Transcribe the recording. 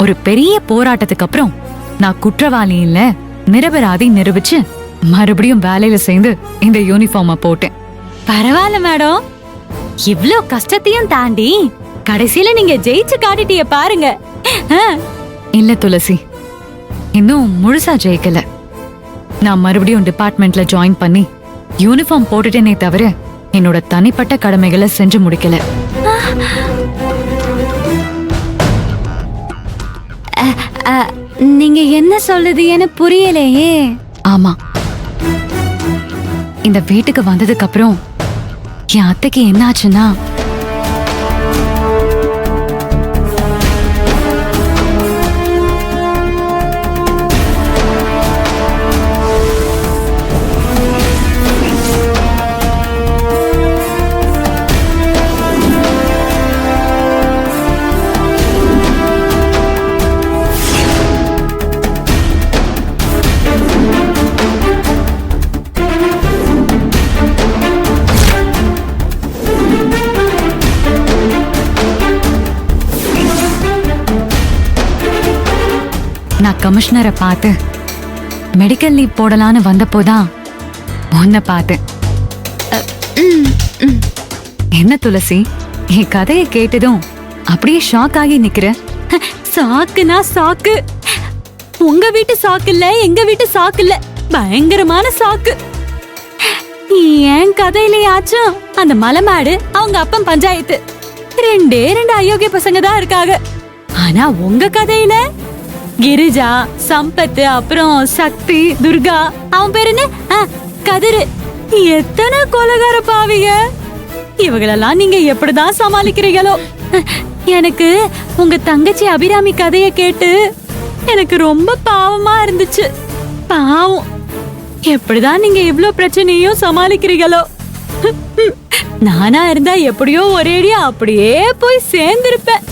ஒரு பெரிய போராட்டத்துக்கு அப்புறம் நான் குற்றவாளி இல்ல நிரபராதி நிரூபிச்சு மறுபடியும் வேலையில சேர்ந்து இந்த யூனிஃபார்ம போட்டேன். பரவாயில்ல மேடம், இவ்ளோ கஷ்டத்தையும் தாண்டி கடைசியில நீங்க ஜெயிச்சு காட்டிட்டிய பாருங்க. இல்ல துளசி, இன்னும் முழுசா ஜெயிக்கல. நான் மறுபடியும் டிபார்ட்மெண்ட்ல ஜாயின் பண்ணி யூனிஃபார்ம் போட்டுட்டேனே தவிர என்னோட தனிப்பட்ட கடமைகளை செஞ்சு முடிக்கல. நீங்க என்ன சொல்லுதுன்னு புரியலையே. ஆமா, இந்த வீட்டுக்கு வந்ததுக்கு அப்புறம் என் அத்தைக்கு என்னாச்சுன்னா, நான் கமிஷனரை பார்த்து மெடிக்கல் லீவ் போடலான்னு வந்தப்போதான் உன்னை பார்த்தேன். என்ன துளசி, என் கதையை கேட்டதும் அப்படியே ஷாக் ஆகி நிக்கிற? சாக்குனா சாக்கு. உங்க வீட்டு சாக்கு இல்ல, எங்க வீட்டு சாக்கு இல்ல, பயங்கரமான சாக்கு. என் கதையிலயாச்சும் அந்த மலைமாடு அவங்க அப்பன் பஞ்சாயத்து ரெண்டே ரெண்டு அயோக்கிய பசங்க தான் இருக்காங்க. ஆனா உங்க கதையில கிரிஜா, சம்பத்து, அப்புறம் சக்தி, துர்கா, அவன் பேரு என்ன, கதிரு, எத்தனை கொலகார பாவிங்க. இவங்களெல்லாம் நீங்க எப்படிதான் சமாளிக்கிறீங்களோ? எனக்கு உங்க தங்கச்சி அபிராமி கதைய கேட்டு எனக்கு ரொம்ப பாவமா இருந்துச்சு. பாவம், எப்படிதான் நீங்க இவ்ளோ பிரச்சனையும் சமாளிக்கிறீங்களோ? நானா இருந்தா எப்படியோ ஒரேடியா அப்படியே போய் சேர்ந்திருப்பேன்.